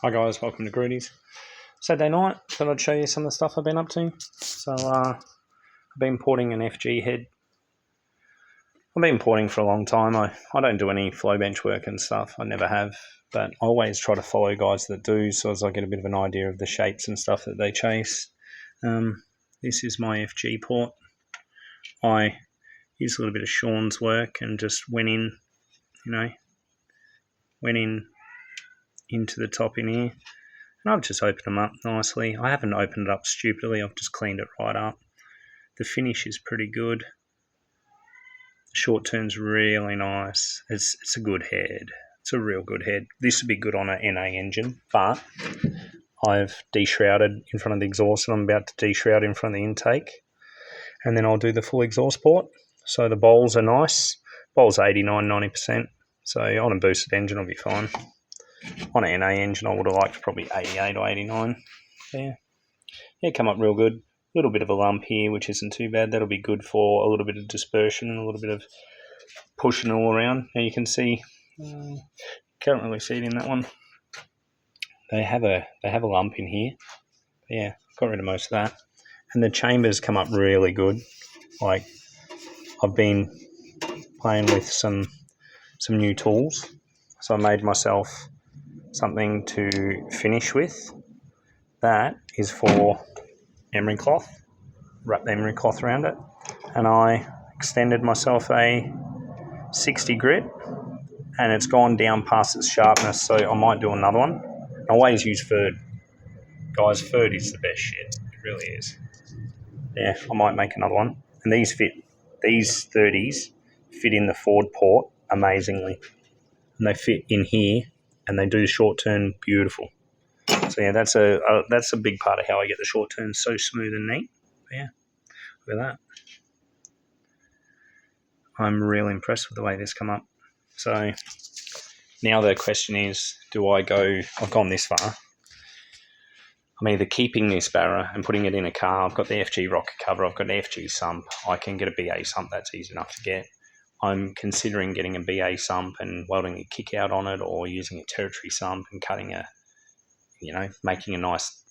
Hi guys, welcome to Grudy's. Saturday night, thought I'd show you some of the stuff I've been up to. So I've been porting an FG head. I've been porting for a long time. I don't do any flow bench work and stuff. I never have, but I always try to follow guys that do, so as I get a bit of an idea of the shapes and stuff that they chase. This is my FG port. I used a little bit of Sean's work and just went in into the top in here. And I've just opened them up nicely. I haven't opened it up stupidly. I've just cleaned it right up. The finish is pretty good. The short turn's really nice. It's a good head. It's a real good head. This would be good on an NA engine, but I've deshrouded in front of the exhaust and I'm about to deshroud in front of the intake. And then I'll do the full exhaust port. So the bowls are nice. Bowls are 89-90%. So on a boosted engine I'll be fine. On an NA engine, I would have liked probably 88 or 89. Yeah, come up real good. A little bit of a lump here, which isn't too bad. That'll be good for a little bit of dispersion and a little bit of pushing all around. Now you can see, can't really see it in that one. They have a lump in here. But yeah, got rid of most of that. And the chambers come up really good. Like, I've been playing with some new tools. So I made myself something to finish with. That is for emery cloth. Wrap the emery cloth around it. And I extended myself a 60 grit and it's gone down past its sharpness, so I might do another one. I always use Ferd. Guys, Ferd is the best shit. It really is. Yeah, I might make another one. And these 30s fit in the Ford port amazingly. And they fit in here and they do the short turn beautiful. So yeah, that's a big part of how I get the short turn so smooth and neat. But yeah, look at that. I'm really impressed with the way this come up. So now the question is, I've gone this far. I'm either keeping this Barra and putting it in a car. I've got the FG rocker cover. I've got an FG sump. I can get a BA sump. That's easy enough to get. I'm considering getting a BA sump and welding a kick out on it, or using a territory sump and cutting making a nice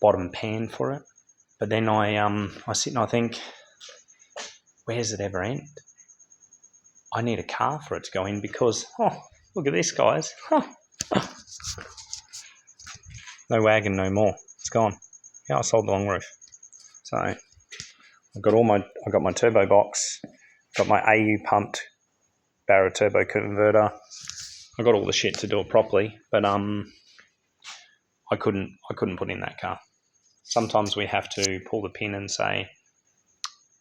bottom pan for it. But then I sit and I think, where does it ever end? I need a car for it to go in because, look at this, guys. No wagon, no more. It's gone. Yeah, I sold the long roof. So I got my turbo box, got my AU pumped Barra turbo converter. I got all the shit to do it properly, but I couldn't put in that car. Sometimes we have to pull the pin and say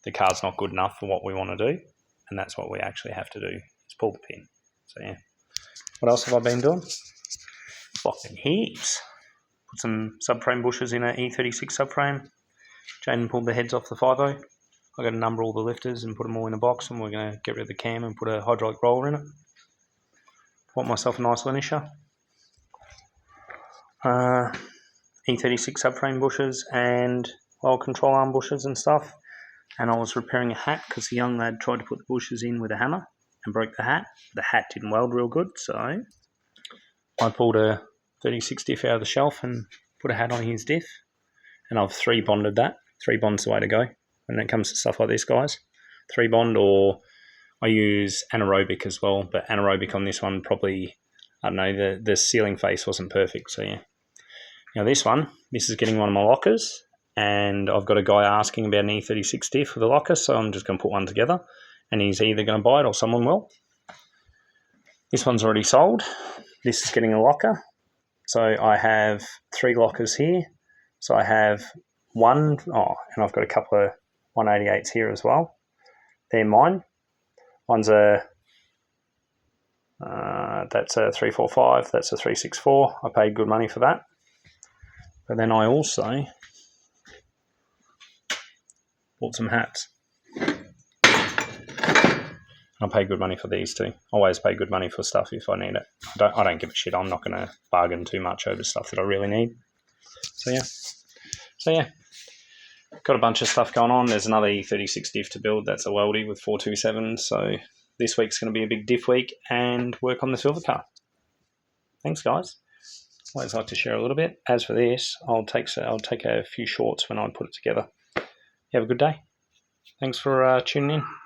the car's not good enough for what we want to do, and that's what we actually have to do, is pull the pin. So yeah. What else have I been doing? Fucking heaps. Put some subframe bushers in an E36 subframe. Jaden pulled the heads off the 5.0. I got to number all the lifters and put them all in a box, and we're going to get rid of the cam and put a hydraulic roller in it. Bought myself a nice linisher. E36 subframe bushers and oil control arm bushers and stuff. And I was repairing a hat because the young lad tried to put the bushers in with a hammer and broke the hat. The hat didn't weld real good, so I pulled a 36 diff out of the shelf and put a hat on his diff. And I've 3-bonded that. 3-bond's the way to go when it comes to stuff like this, guys. 3-bond, or I use anaerobic as well, but anaerobic on this one probably, I don't know, the sealing face wasn't perfect, so yeah. Now this is getting one of my lockers, and I've got a guy asking about an E36 diff with a locker, so I'm just going to put one together, and he's either going to buy it or someone will. This one's already sold. This is getting a locker. So I have 3 lockers here. So I have one, and I've got a couple of 188s here as well. They're mine. One's that's a 345, that's a 364. I paid good money for that. But then I also bought some hats. I pay good money for these too. Always pay good money for stuff if I need it. I don't give a shit. I'm not going to bargain too much over stuff that I really need. So yeah. Got a bunch of stuff going on. There's another E36 diff to build. That's a weldy with 427. So this week's going to be a big diff week and work on the silver car. Thanks, guys. Always like to share a little bit. As for this, I'll take a few shorts when I put it together. You have a good day. Thanks for tuning in.